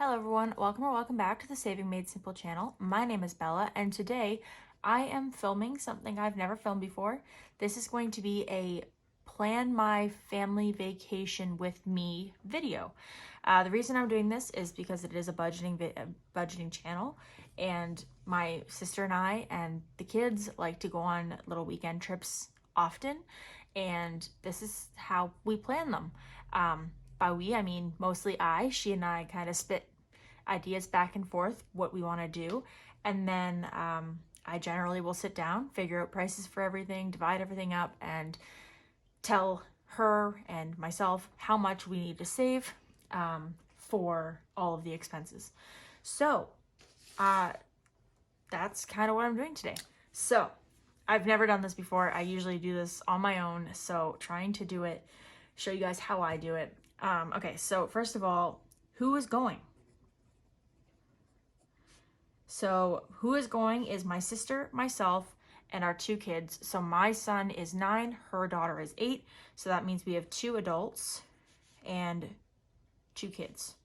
Hello everyone, welcome or welcome back to the Saving Made Simple channel. My name is Bella and today I am filming something I've never filmed before. This is going to be a plan my family vacation with me video. The reason I'm doing this is because it is a budgeting channel, and my sister and I and the kids like to go on little weekend trips often, and this is how we plan them. By we, I mean mostly I. She and I kind of spit ideas back and forth, what we want to do. And then I generally will sit down, figure out prices for everything, divide everything up, and tell her and myself how much we need to save for all of the expenses. So that's kind of what I'm doing today. So I've never done this before. I usually do this on my own. So trying to do it, show you guys how I do it. Okay, so first of all, who is going? So who is going is my sister, myself, and our two kids. So my son is 9, her daughter is 8. So that means we have 2 adults and 2 kids.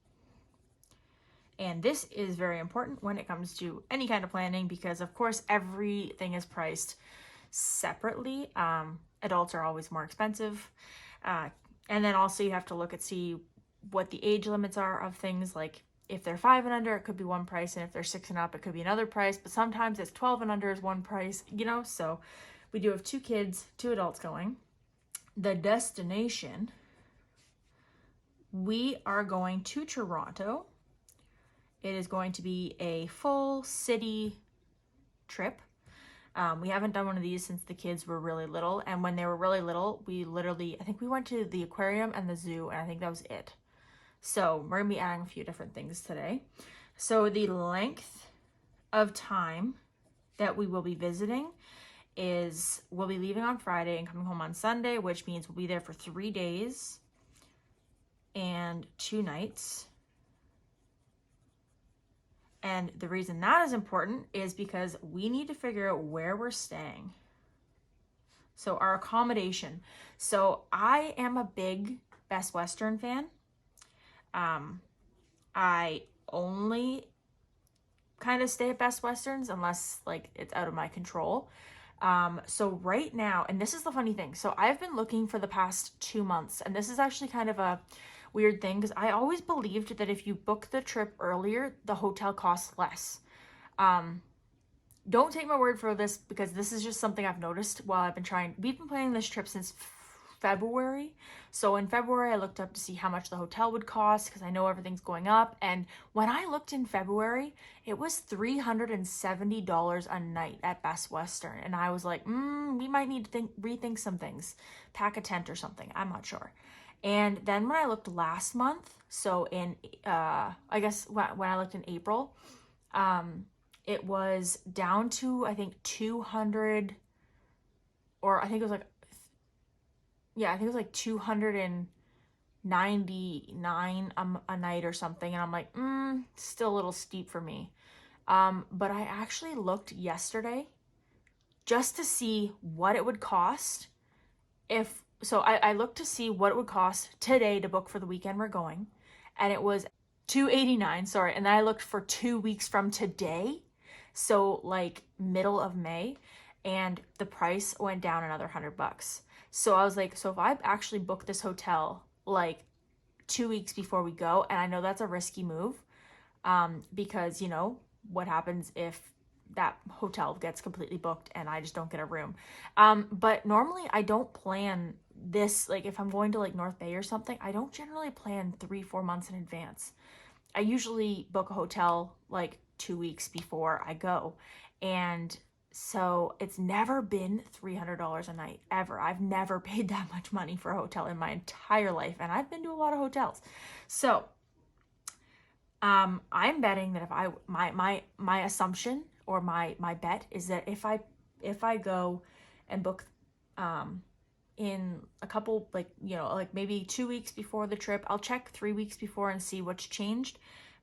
And this is very important when it comes to any kind of planning because, of course, everything is priced separately. Adults are always more expensive. And then also you have to see what the age limits are of things. Like if they're 5 and under, it could be one price. And if they're 6 and up, it could be another price. But sometimes it's 12 and under is one price, So we do have 2 kids, 2 adults going. The destination, we are going to Toronto. It is going to be a full city trip. We haven't done one of these since the kids were really little. And when they were really little, I think we went to the aquarium and the zoo, and I think that was it. So we're gonna be adding a few different things today. So the length of time that we will be visiting is we'll be leaving on Friday and coming home on Sunday, which means we'll be there for 3 days and 2 nights. And the reason that is important is because we need to figure out where we're staying. So our accommodation. So I am a big Best Western fan. I only kind of stay at Best Westerns unless like it's out of my control. So right now, and this is the funny thing. So I've been looking for the past 2 months, and this is actually kind of a weird thing because I always believed that if you book the trip earlier, the hotel costs less. Don't take my word for this because this is just something I've noticed while I've been trying. We've been planning this trip since February. So in February, I looked up to see how much the hotel would cost because I know everything's going up. And when I looked in February, it was $370 a night at Best Western. And I was like, we might need to rethink some things. Pack a tent or something. I'm not sure. And then when I looked last month, so in, I guess when I looked in April, it was down to, I think 200, or I think it was like, yeah, I think it was like 299 a night or something. And I'm like, still a little steep for me. But I actually looked yesterday just to see what it would cost so I looked to see what it would cost today to book for the weekend we're going, and it was $289, sorry. And then I looked for 2 weeks from today, so like middle of May, and the price went down another $100. So I was like, so if I actually book this hotel like 2 weeks before we go, and I know that's a risky move, because what happens if that hotel gets completely booked and I just don't get a room. But normally I don't plan this, like if I'm going to like North Bay or something, I don't generally plan 3-4 months in advance. I usually book a hotel like 2 weeks before I go. And so it's never been $300 a night, ever. I've never paid that much money for a hotel in my entire life, and I've been to a lot of hotels. So I'm betting that my assumption or my bet is that if I go and book in a couple, like maybe 2 weeks before the trip, I'll check 3 weeks before and see what's changed,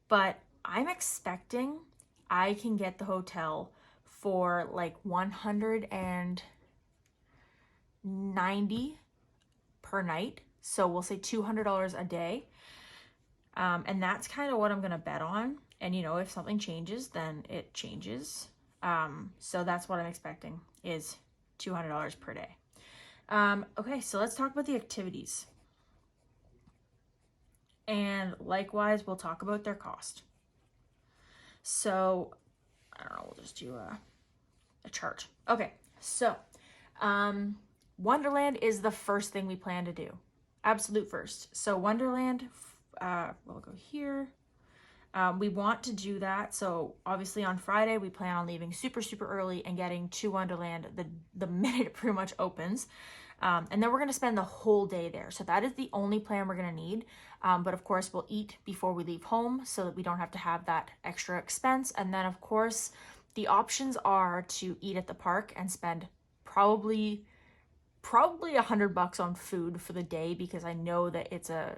but I'm expecting I can get the hotel for like $190 per night, so we'll say $200 a day. And that's kind of what I'm going to bet on. And, you know, if something changes, then it changes. So that's what I'm expecting is $200 per day. Okay, so let's talk about the activities. And likewise, we'll talk about their cost. So, I don't know, we'll just do a chart. Okay, so Wonderland is the first thing we plan to do. Absolute first. So Wonderland, we'll go here. We want to do that. So obviously on Friday, we plan on leaving super, super early and getting to Wonderland the minute it pretty much opens. And then we're going to spend the whole day there. So that is the only plan we're going to need. But of course, we'll eat before we leave home so that we don't have to have that extra expense. And then of course, the options are to eat at the park and spend probably $100 on food for the day, because I know that it's a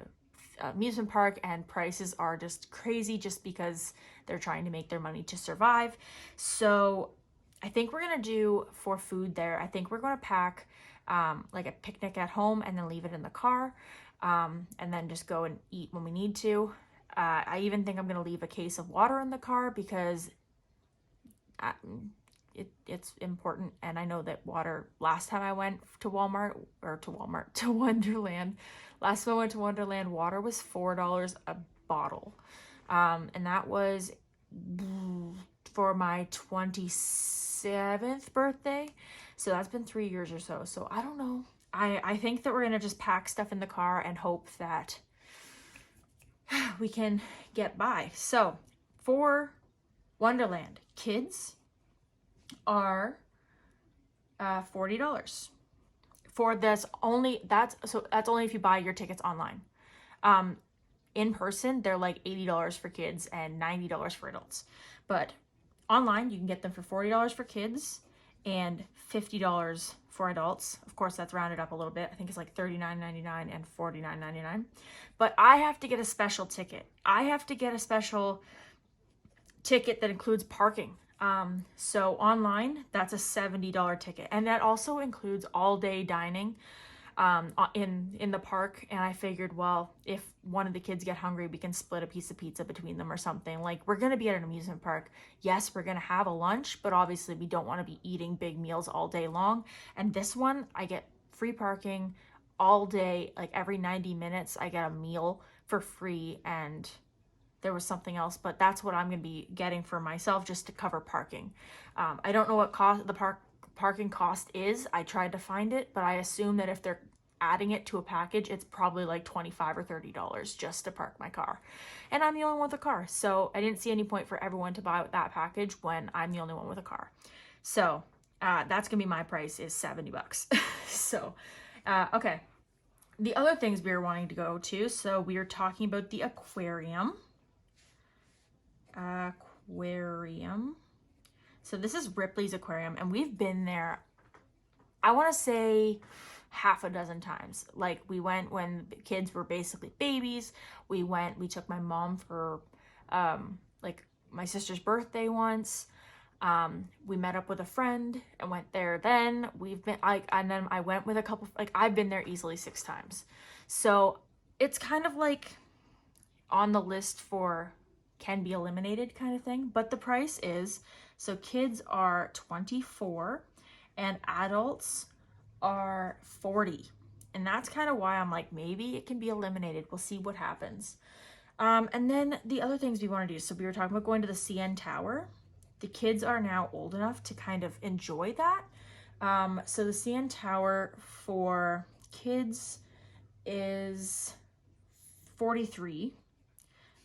amusement park and prices are just crazy just because they're trying to make their money to survive. So I think we're gonna do for food there, I think we're gonna pack like a picnic at home and then leave it in the car, and then just go and eat when we need to. I even think I'm gonna leave a case of water in the car because it's important. And I know that water, last time I went to to Wonderland, last time I went to Wonderland, water was $4 a bottle. And that was for my 27th birthday. So that's been 3 years or so. So I don't know. I think that we're going to just pack stuff in the car and hope that we can get by. So for Wonderland, kids are $40 for this. That's only if you buy your tickets online. In person, they're like $80 for kids and $90 for adults, but online you can get them for $40 for kids and $50 for adults. Of course, that's rounded up a little bit. I think it's like $39.99 and $49.99. But I have to get a special ticket. I have to get a special ticket that includes parking. So online, that's a $70 ticket. And that also includes all day dining in the park. And I figured, well, if one of the kids get hungry, we can split a piece of pizza between them or something. Like, we're going to be at an amusement park. Yes, we're going to have a lunch, but obviously we don't want to be eating big meals all day long. And this one, I get free parking all day. Like every 90 minutes, I get a meal for free, and there was something else, but that's what I'm going to be getting for myself just to cover parking. I don't know what parking cost is. I tried to find it, but I assume that if they're adding it to a package, it's probably like $25 or $30 just to park my car. And I'm the only one with a car. So I didn't see any point for everyone to buy that package when I'm the only one with a car. So that's going to be my price, is $70. So, okay. The other things we were wanting to go to, so we were talking about the aquarium. So this is Ripley's Aquarium, and we've been there, I want to say half a dozen times. Like, we went when the kids were basically babies. We took my mom for like my sister's birthday once. We met up with a friend and went there. Then and then I went with a couple, like I've been there easily 6 times. So it's kind of like on the list for can be eliminated kind of thing. But the price is, so kids are $24 and adults are $40. And that's kind of why I'm like, maybe it can be eliminated. We'll see what happens. And then the other things we want to do. So we were talking about going to the CN Tower. The kids are now old enough to kind of enjoy that. So the CN Tower for kids is $43.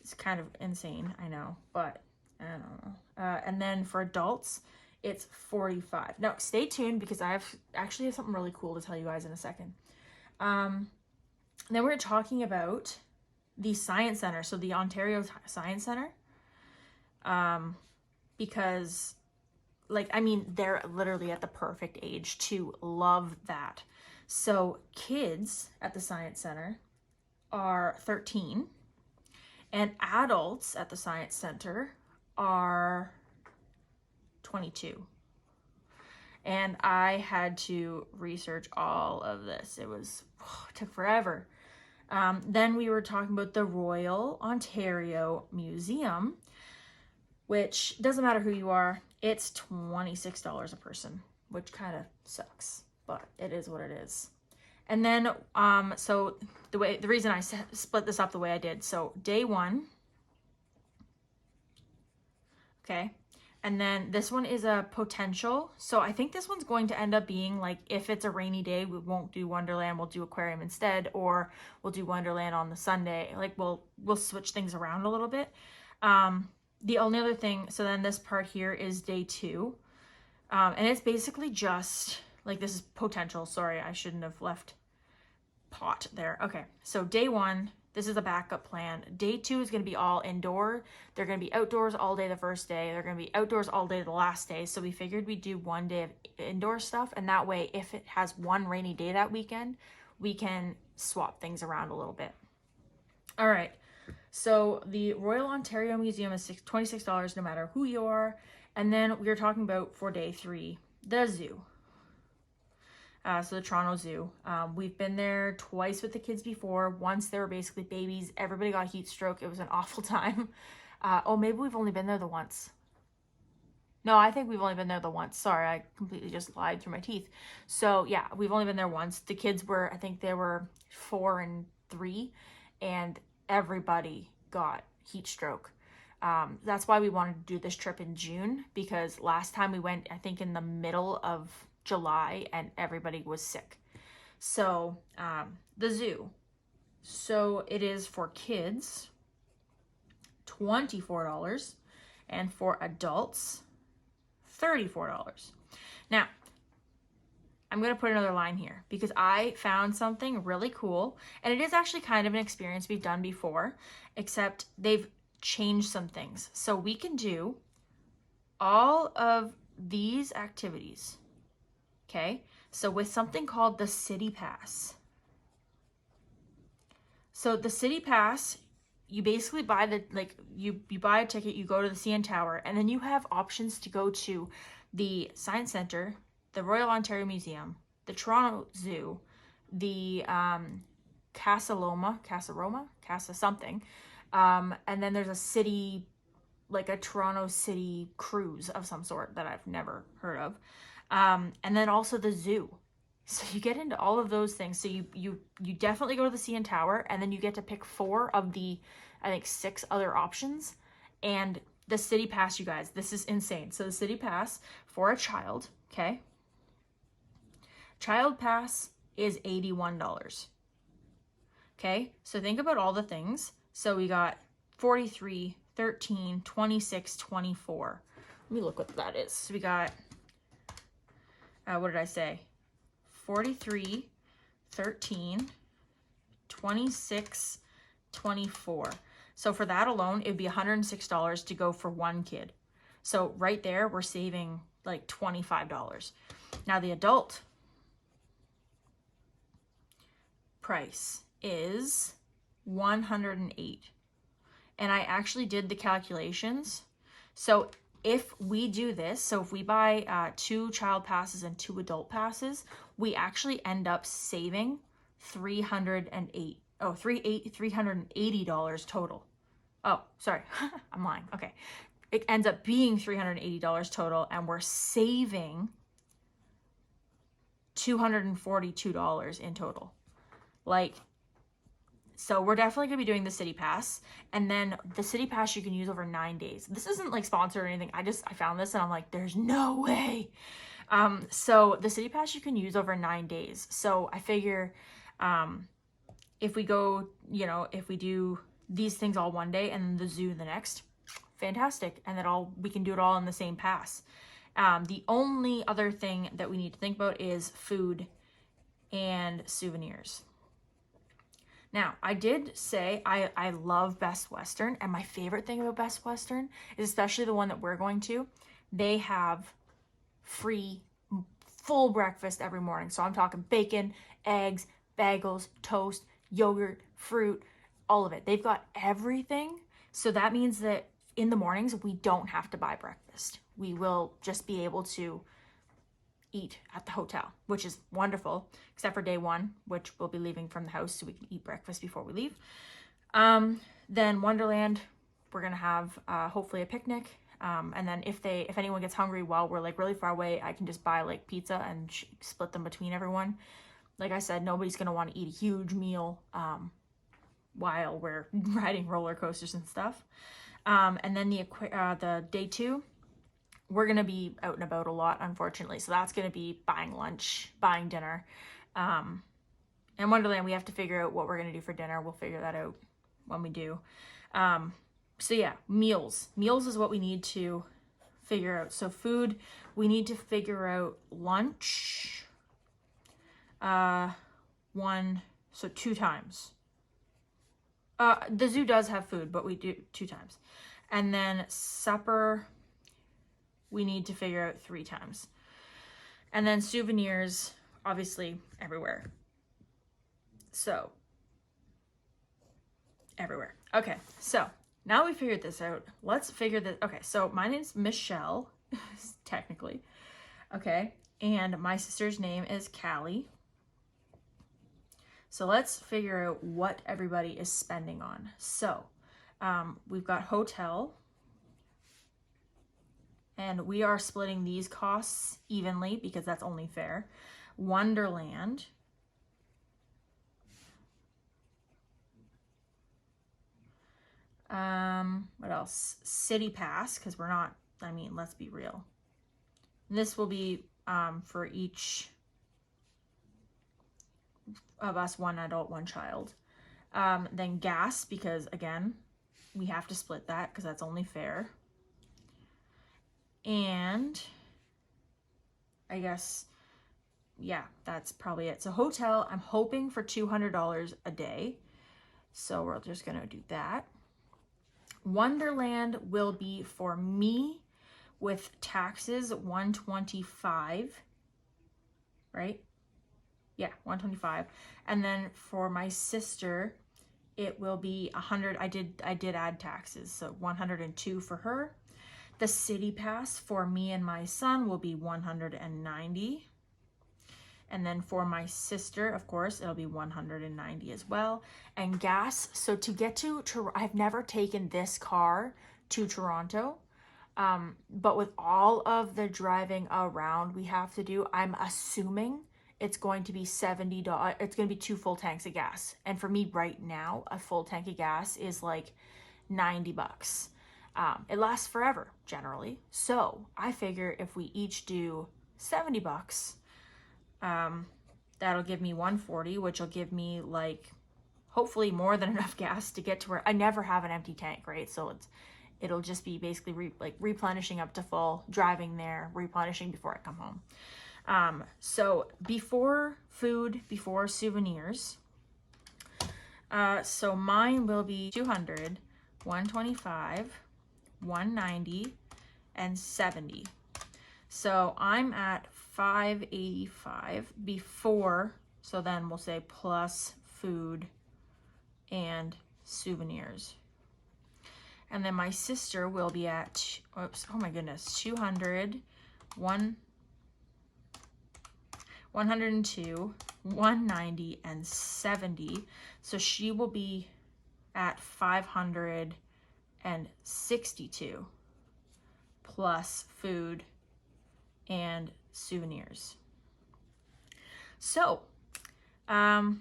It's kind of insane, I know, but I don't know. And then for adults, it's $45. Now, stay tuned because I actually have something really cool to tell you guys in a second. Then we're talking about the Science Center, so the Ontario Science Center, because, like, I mean, they're literally at the perfect age to love that. So kids at the Science Center are 13. And adults at the Science Center are 22. And I had to research all of this. It took forever. Then we were talking about the Royal Ontario Museum, which doesn't matter who you are, it's $26 a person, which kind of sucks, but it is what it is. And then, so the reason I split this up the way I did, so day one, okay, and then this one is a potential. So I think this one's going to end up being like, if it's a rainy day, we won't do Wonderland, we'll do aquarium instead, or we'll do Wonderland on the Sunday. Like we'll switch things around a little bit. The only other thing, so then this part here is day two. And it's basically just like, this is potential. Sorry, I shouldn't have left pot there. Okay, so day one, this is a backup plan. Day two is going to be all indoor. They're going to be outdoors all day the first day. They're going to be outdoors all day the last day. So we figured we'd do one day of indoor stuff. And that way, if it has one rainy day that weekend, we can swap things around a little bit. All right. So the Royal Ontario Museum is $26 no matter who you are. And then we were talking about for day three, the zoo. So the Toronto Zoo. We've been there twice with the kids before. Once they were basically babies. Everybody got heat stroke. It was an awful time. Oh, maybe we've only been there the once. No, I think we've only been there the once. Sorry, I completely just lied through my teeth. So yeah, we've only been there once. The kids were, I think they were 4 and 3, and everybody got heat stroke. That's why we wanted to do this trip in June, because last time we went, I think in the middle of July, and everybody was sick. So the zoo, so it is for kids $24, and for adults $34. Now I'm going to put another line here because I found something really cool, and it is actually kind of an experience we've done before, except they've changed some things. So we can do all of these activities. Okay, so with something called the City Pass. So the City Pass, you basically buy the, like, you buy a ticket, you go to the CN Tower, and then you have options to go to the Science Center, the Royal Ontario Museum, the Toronto Zoo, the Casa something, and then there's a city, like a Toronto city cruise of some sort that I've never heard of. And then also the zoo. So you get into all of those things. So you definitely go to the CN Tower, and then you get to pick 4 of the, I think, 6 other options. And the City Pass, you guys, this is insane. So the City Pass for a child, okay? Child Pass is $81. Okay, so think about all the things. So we got 43, 13, 26, 24. Let me look what that is. So we got, what did I say? 43, 13, 26, 24. So for that alone, it would be $106 to go for one kid. So right there, we're saving like $25. Now the adult price is $108. And I actually did the calculations. So if we do this, so if we buy 2 child passes and 2 adult passes, we actually end up saving $380 total. Oh, sorry, I'm lying. Okay, it ends up being $380 total, and we're saving $242 in total. Like, so we're definitely gonna be doing the City Pass, and then the City Pass you can use over 9 days. This isn't like sponsored or anything. I found this and I'm like, there's no way. So the City Pass you can use over 9 days. So I figure, if we go, if we do these things all one day and then the zoo the next, fantastic. And then we can do it all in the same pass. The only other thing that we need to think about is food and souvenirs. Now, I did say I love Best Western, and my favorite thing about Best Western is, especially the one that we're going to, they have free full breakfast every morning. So I'm talking bacon, eggs, bagels, toast, yogurt, fruit, all of it. They've got everything. So that means that in the mornings, we don't have to buy breakfast. We will just be able to eat at the hotel, which is wonderful, except for day one, which we'll be leaving from the house so we can eat breakfast before we leave. Then Wonderland, we're gonna have hopefully a picnic. And then if anyone gets hungry while we're like really far away, I can just buy like pizza and split them between everyone. Like I said, nobody's gonna want to eat a huge meal while we're riding roller coasters and stuff. And then the day two, we're gonna be out and about a lot, unfortunately. So that's gonna be buying lunch, buying dinner. And Wonderland, we have to figure out what we're gonna do for dinner. We'll figure that out when we do. So yeah, meals. Meals is what we need to figure out. So food, we need to figure out lunch. Two times. The zoo does have food, but we do 2 times. And then supper, we need to figure out 3 times. And then souvenirs, obviously everywhere. So, everywhere. Okay, so now we figured this out. Let's figure this. Okay, so my name's Michelle, technically. Okay, and my sister's name is Callie. So let's figure out what everybody is spending on. So we've got hotel, and we are splitting these costs evenly because that's only fair. Wonderland. What else? City Pass, because we're not, I mean, let's be real. This will be for each of us, 1 adult, 1 child. Then gas, because again, we have to split that because that's only fair. And I guess, yeah, that's probably it. So hotel, I'm hoping for $200 a day. So we're just gonna do that. Wonderland will be for me with taxes $125, right? Yeah, $125. And then for my sister, it will be $100. I did add taxes, so $102 for her. The city pass for me and my son will be $190. And then for my sister, of course, it'll be $190 as well. And gas, so to get to I've never taken this car to Toronto, but with all of the driving around we have to do, I'm assuming it's going to be $70. It's going to be 2 full tanks of gas. And for me right now, a full tank of gas is like $90. It lasts forever generally. So I figure if we each do $70, that'll give me $140, which will give me like hopefully more than enough gas to get to where I never have an empty tank, right? So it'll just be basically replenishing up to full, driving there, replenishing before I come home. So before food, before souvenirs, so mine will be 200, 125, 190, and 70. So I'm at 585 before, so then we'll say plus food and souvenirs. And then my sister will be at, oops, oh my goodness, 200, 102, 190, and 70. So she will be at 562 plus food and souvenirs. So I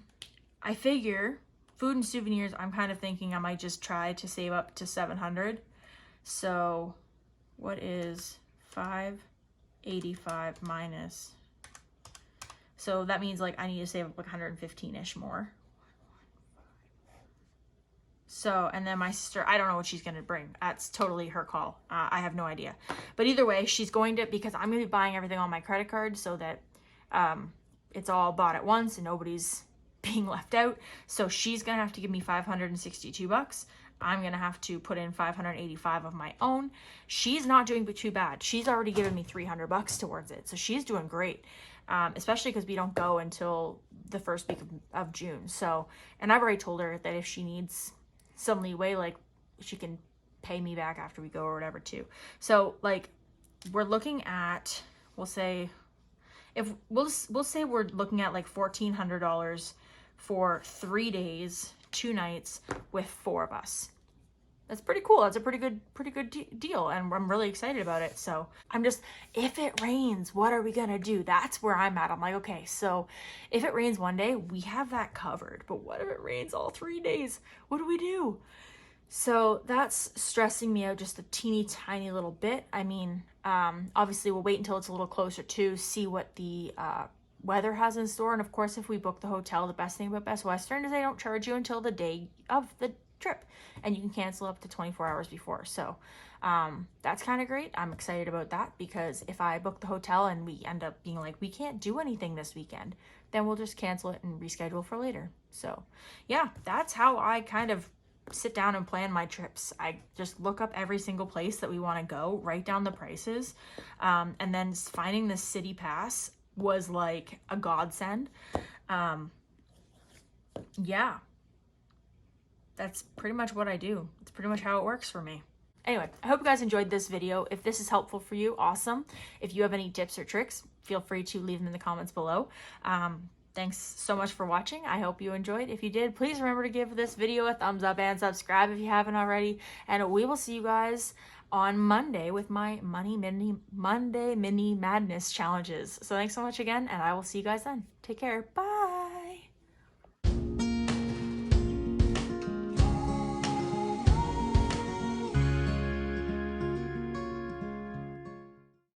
figure food and souvenirs, I'm kind of thinking I might just try to save up to 700. So what is 585 minus, so that means like I need to save up like 115-ish more. So, and then my sister, I don't know what she's going to bring. That's totally her call. I have no idea. But either way, she's going to, because I'm going to be buying everything on my credit card so that it's all bought at once and nobody's being left out. So she's going to have to give me $562. I'm going to have to put in 585 of my own. She's not doing too bad. She's already given me $300 towards it. So she's doing great. Especially because we don't go until the first week of June. So, and I've already told her that if she needs some leeway, like she can pay me back after we go or whatever too. So like we're looking at, we'll say if we'll say we're looking at like $1,400 for 3 days, 2 nights with 4 of us. That's pretty cool. That's a pretty good deal, and I'm really excited about it. So I'm just, if it rains, what are we gonna do? That's where I'm at. I'm like, okay, so if it rains one day, we have that covered. But what if it rains all 3 days? What do we do? So that's stressing me out just a teeny tiny little bit. I mean, obviously we'll wait until it's a little closer to see what the weather has in store. And of course, if we book the hotel, the best thing about Best Western is they don't charge you until the day of the trip, and you can cancel up to 24 hours before. So that's kind of great. I'm excited about that, because if I book the hotel and we end up being like, we can't do anything this weekend, then we'll just cancel it and reschedule for later. So yeah, that's how I kind of sit down and plan my trips. I just look up every single place that we want to go, write down the prices, and then finding the city pass was like a godsend. Yeah, that's pretty much what I do. It's pretty much how it works for me. Anyway, I hope you guys enjoyed this video. If this is helpful for you, awesome. If you have any tips or tricks, feel free to leave them in the comments below. Thanks so much for watching. I hope you enjoyed. If you did, please remember to give this video a thumbs up and subscribe if you haven't already. And we will see you guys on Monday with my Monday Mini Madness challenges. So thanks so much again, and I will see you guys then. Take care. Bye.